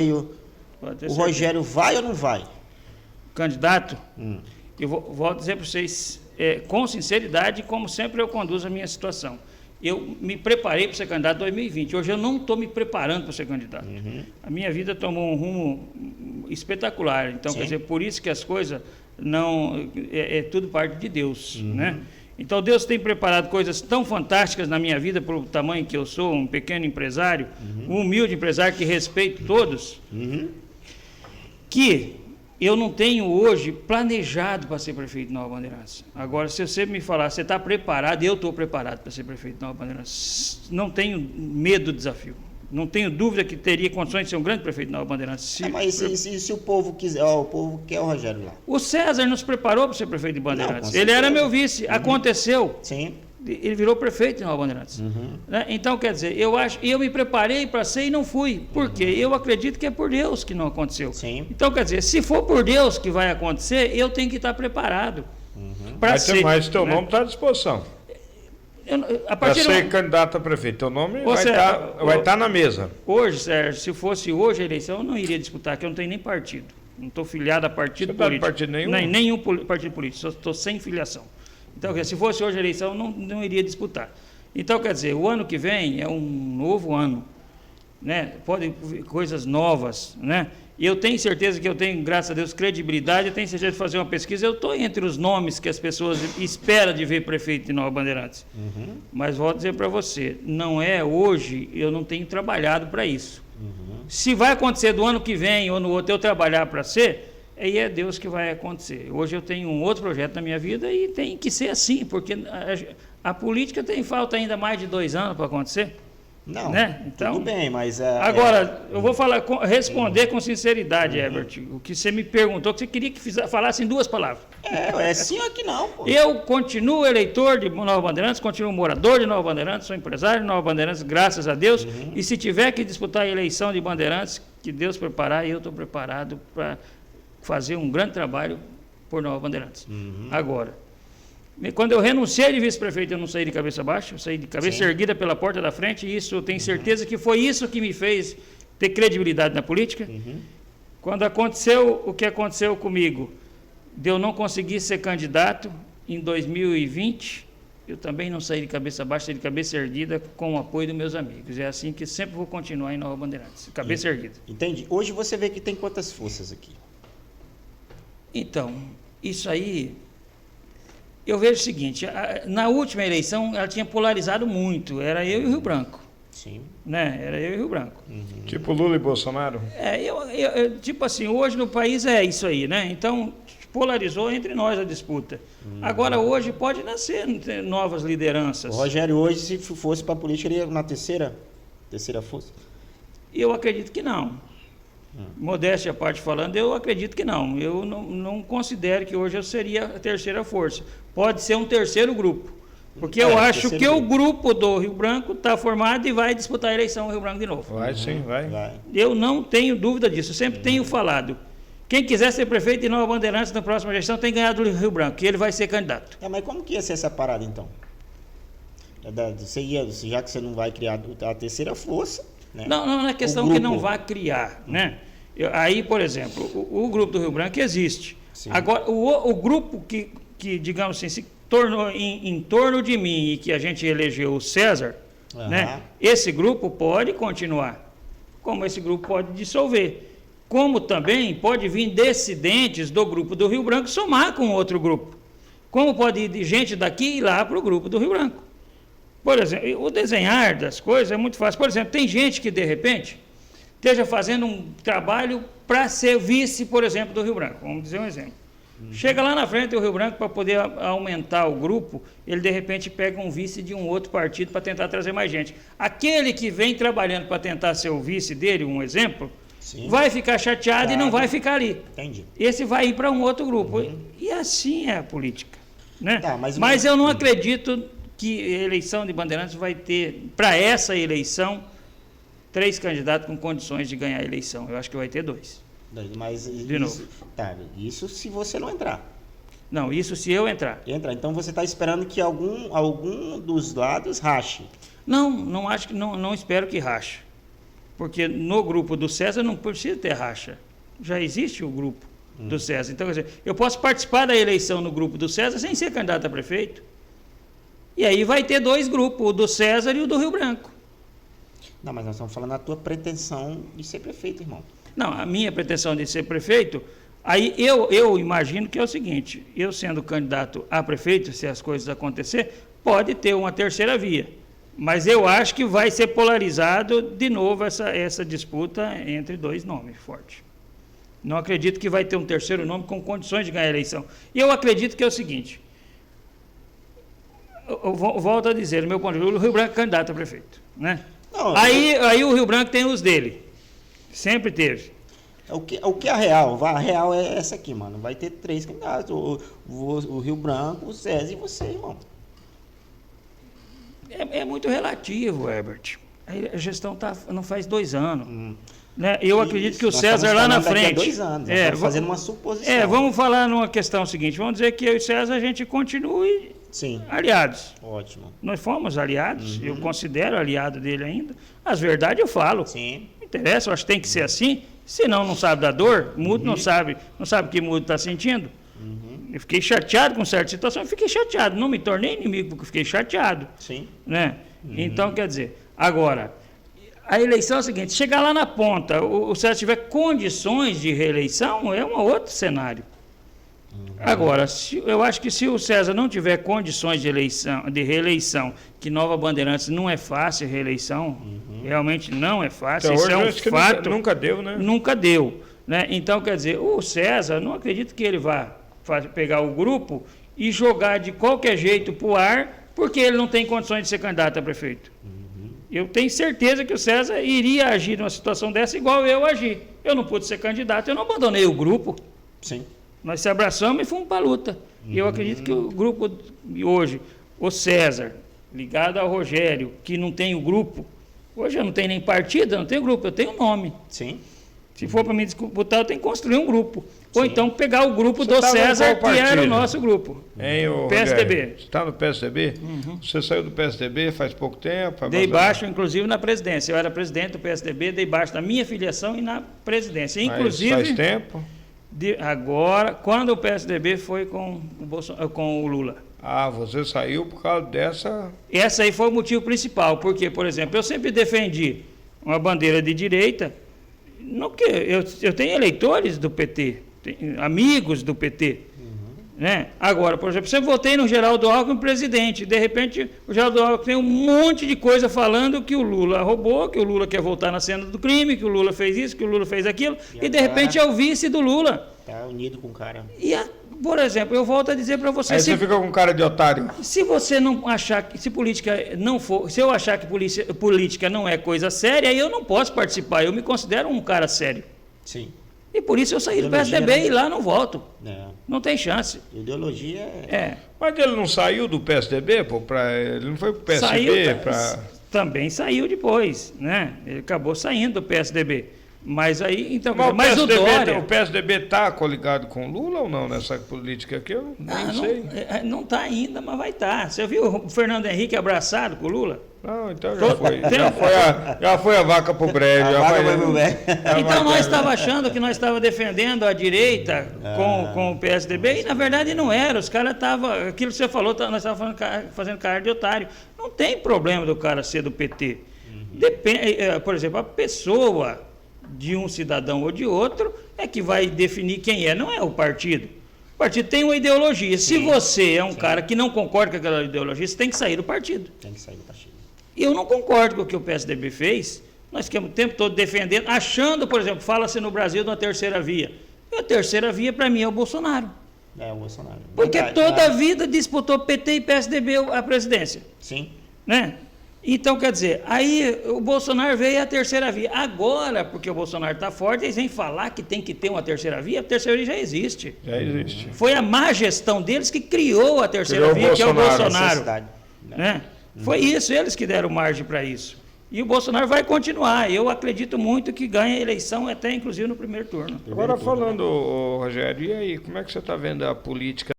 O Rogério vai ou não vai? Candidato, eu vou dizer para vocês, com sinceridade, como sempre eu conduzo a minha situação. Eu me preparei para ser candidato em 2020. Hoje eu não estou me preparando para ser candidato. A minha vida tomou um rumo espetacular. Então, quer dizer, por isso que as coisas não... É tudo parte de Deus, né? Então, Deus tem preparado coisas tão fantásticas na minha vida, pelo tamanho que eu sou, um pequeno empresário, um humilde empresário que respeito todos, que eu não tenho hoje planejado para ser prefeito de Nova Bandeirantes. Agora, se você me falar, você está preparado? Eu estou preparado para ser prefeito de Nova Bandeirantes. Não tenho medo do desafio. Não tenho dúvida que teria condições de ser um grande prefeito de Nova Bandeirantes. Mas se o povo quiser, o povo quer o Rogério lá. O César nos preparou para ser prefeito de Bandeirantes. Ele era meu vice. Aconteceu. Sim. Ele virou prefeito de Nova Bandeirantes. Né? Então, quer dizer, eu me preparei para ser e não fui. Por quê? Eu acredito que é por Deus que não aconteceu. Sim. Então, quer dizer, se for por Deus que vai acontecer, eu tenho que estar preparado para ser. Mas teu nome está à disposição. Para ser candidato a prefeito, teu nome vai estar na mesa. Hoje, Sérgio, se fosse hoje a eleição, eu não iria disputar, porque eu não tenho nem partido. Não estou filiado a partido político. Partido nenhum? Nenhum partido político, estou sem filiação. Então, se fosse hoje a eleição, não iria disputar. Então, quer dizer, o ano que vem é um novo ano, né? Podem coisas novas, né? E eu tenho certeza que eu tenho, graças a Deus, credibilidade, eu tenho certeza de fazer uma pesquisa, eu estou entre os nomes que as pessoas esperam de ver prefeito de Nova Bandeirantes. Mas vou dizer para você, não é hoje, eu não tenho trabalhado para isso. Se vai acontecer do ano que vem ou no outro eu trabalhar para ser, aí é Deus que vai acontecer. Hoje eu tenho um outro projeto na minha vida e tem que ser assim, porque a política tem falta ainda mais de 2 anos para acontecer. Não, né? Então, tudo bem, mas... Agora, eu vou responder com sinceridade, Herbert, o que você me perguntou, que você queria que falasse em 2 palavras. É sim ou que não, pô. Eu continuo eleitor de Nova Bandeirantes, continuo morador de Nova Bandeirantes, sou empresário de Nova Bandeirantes, graças a Deus, e se tiver que disputar a eleição de Bandeirantes, que Deus preparar, eu estou preparado para fazer um grande trabalho por Nova Bandeirantes. Agora, quando eu renunciei de vice-prefeito, eu não saí de cabeça baixa, eu saí de cabeça erguida pela porta da frente, e isso eu tenho certeza que foi isso que me fez ter credibilidade na política. Quando aconteceu o que aconteceu comigo, de eu não conseguir ser candidato em 2020, eu também não saí de cabeça baixa, saí de cabeça erguida com o apoio dos meus amigos. É assim que sempre vou continuar em Nova Bandeirantes, cabeça erguida. Entendi. Hoje você vê que tem quantas forças aqui? Então, isso aí... Eu vejo o seguinte, na última eleição ela tinha polarizado muito, era eu e o Rio Branco. Sim. Né? Era eu e o Rio Branco. Tipo Lula e Bolsonaro? Tipo assim, hoje no país é isso aí, né? Então, polarizou entre nós a disputa. Agora, hoje pode nascer novas lideranças. O Rogério hoje, se fosse para a política, ele ia na terceira força? Eu acredito que não. Modéstia à parte falando, eu acredito que não. Eu não considero que hoje eu seria a terceira força. Pode ser um terceiro grupo. Porque eu acho que o grupo do Rio Branco está formado e vai disputar a eleição no Rio Branco de novo. Vai sim, vai. Eu não tenho dúvida disso. Eu sempre tenho falado. Quem quiser ser prefeito de Nova Bandeirantes na próxima gestão tem ganhado do Rio Branco, e ele vai ser candidato. Mas como que ia ser essa parada, então? Já que você não vai criar a terceira força... Né? Não é questão que não vá criar, né? Aí, por exemplo, o grupo do Rio Branco existe. Sim. Agora, o grupo que, digamos assim, se tornou em torno de mim e que a gente elegeu o César, né? Esse grupo pode continuar, como esse grupo pode dissolver. Como também pode vir dissidentes do grupo do Rio Branco somar com outro grupo. Como pode ir gente daqui e lá para o grupo do Rio Branco. Por exemplo, o desenhar das coisas é muito fácil. Por exemplo, tem gente que, de repente, esteja fazendo um trabalho para ser vice, por exemplo, do Rio Branco. Vamos dizer um exemplo. Chega lá na frente do Rio Branco para poder aumentar o grupo, ele, de repente, pega um vice de um outro partido para tentar trazer mais gente. Aquele que vem trabalhando para tentar ser o vice dele, um exemplo, vai ficar chateado e não vai ficar ali. Entendi. Esse vai ir para um outro grupo. E assim é a política. Né? Mas eu não acredito... que a eleição de Bandeirantes vai ter, para essa eleição, 3 candidatos com condições de ganhar a eleição. Eu acho que vai ter 2. Mas de novo. Isso se você não entrar. Não, isso se eu entrar. Então você está esperando que algum dos lados rache. Não acho que não espero que rache. porque no grupo do César não precisa ter racha. Já existe o grupo do César. Então, quer dizer, eu posso participar da eleição no grupo do César sem ser candidato a prefeito. E aí vai ter 2 grupos, o do César e o do Rio Branco. Não, mas nós estamos falando da tua pretensão de ser prefeito, irmão. Não, a minha pretensão de ser prefeito, aí eu imagino que é o seguinte, eu sendo candidato a prefeito, se as coisas acontecerem, pode ter uma terceira via. Mas eu acho que vai ser polarizado de novo essa disputa entre 2 nomes fortes. Não acredito que vai ter um terceiro nome com condições de ganhar a eleição. E eu acredito que é o seguinte, eu volto a dizer, no meu ponto de vista, o Rio Branco é candidato a prefeito, né? Não, aí o Rio Branco tem os dele, sempre teve. O que é a real? A real é essa aqui, mano. Vai ter 3 candidatos, o Rio Branco, o César e você, irmão. É muito relativo, Herbert. A gestão não faz 2 anos. Né? Eu acredito que o César lá na frente. Daqui a 2 anos, estamos fazendo uma suposição. Vamos falar numa questão seguinte. Vamos dizer que eu e o César a gente continue aliados. Ótimo. Nós fomos aliados, eu considero aliado dele ainda. As verdades eu falo. Sim. Não interessa, eu acho que tem que ser assim. Senão não sabe da dor, mudo não sabe o que mudo está sentindo. Eu fiquei chateado com certa situação, fiquei chateado. Não me tornei inimigo porque fiquei chateado. Sim. Né? Então, quer dizer, agora, a eleição é o seguinte, chegar lá na ponta, o César tiver condições de reeleição, é um outro cenário. Agora, eu acho que se o César não tiver condições de reeleição, que Nova Bandeirantes não é fácil a reeleição, realmente não é fácil, isso é um fato. Nunca deu, né? Nunca deu. Né? Então, quer dizer, o César, não acredito que ele vá pegar o grupo e jogar de qualquer jeito para o ar, porque ele não tem condições de ser candidato a prefeito. Eu tenho certeza que o César iria agir numa situação dessa igual eu agi. Eu não pude ser candidato, eu não abandonei o grupo. Sim. Nós se abraçamos e fomos para a luta. E eu acredito que o grupo hoje, o César, ligado ao Rogério, que não tem o grupo, hoje eu não tenho nem partido, eu não tenho grupo, eu tenho nome. Sim. Se for para me disputar, eu tenho que construir um grupo. Ou então pegar o grupo do César, que era o nosso grupo. O PSDB. Rogério, você está no PSDB? Você saiu do PSDB faz pouco tempo? Dei baixo, inclusive, na presidência. Eu era presidente do PSDB, dei baixo na minha filiação e na presidência. Inclusive, faz tempo? Agora, quando o PSDB foi com o Lula. Você saiu por causa dessa... Essa aí foi o motivo principal. Porque, por exemplo, eu sempre defendi uma bandeira de direita. Não que eu tenho eleitores do PT, amigos do PT. Né? Agora, por exemplo, eu votei no Geraldo Alckmin presidente. De repente, o Geraldo Alckmin tem um monte de coisa falando que o Lula roubou, que o Lula quer voltar na cena do crime, que o Lula fez isso, que o Lula fez aquilo. E de repente é o vice do Lula. Está unido com o cara. Por exemplo, eu volto a dizer para você... Aí você fica com cara de otário. Se você não achar que... Se política não for... Se eu achar que política não é coisa séria, aí eu não posso participar. Eu me considero um cara sério. Sim. E por isso eu saí do PSDB e lá não volto. Não tem chance. Ideologia Mas ele não saiu do PSDB, pô? Ele não foi pro PSDB? Também saiu depois, né? Ele acabou saindo do PSDB. Mas aí, então... Mas o Dória... O PSDB está coligado com o Lula ou não nessa política aqui? Eu nem sei. Não está ainda, mas vai estar. Você viu o Fernando Henrique abraçado com o Lula? Não, então já foi. Já foi a vaca pro brejo. Então nós estávamos achando que nós estávamos defendendo a direita com o PSDB e na verdade não era. Os caras estavam... Aquilo que você falou, nós estávamos fazendo cara de otário. Não tem problema do cara ser do PT. Depende, por exemplo, a pessoa... de um cidadão ou de outro, é que vai definir quem é, não é o partido. O partido tem uma ideologia. Se você é um cara que não concorda com aquela ideologia, você tem que sair do partido. Tem que sair do partido. Eu não concordo com o que o PSDB fez. Nós ficamos o tempo todo defendendo, achando, por exemplo, fala-se no Brasil de uma terceira via. E a terceira via, para mim, é o Bolsonaro. É o Bolsonaro. Porque toda a vida disputou PT e PSDB a presidência. Sim. Né? Então, quer dizer, aí o Bolsonaro veio a terceira via. Agora, porque o Bolsonaro está forte, eles vêm falar que tem que ter uma terceira via. A terceira via já existe. Já existe. Foi a má gestão deles que criou a terceira via, que é o Bolsonaro. Né? Foi isso, eles que deram margem para isso. E o Bolsonaro vai continuar. Eu acredito muito que ganha a eleição, até inclusive no primeiro turno. Agora falando, Rogério, e aí, como é que você está vendo a política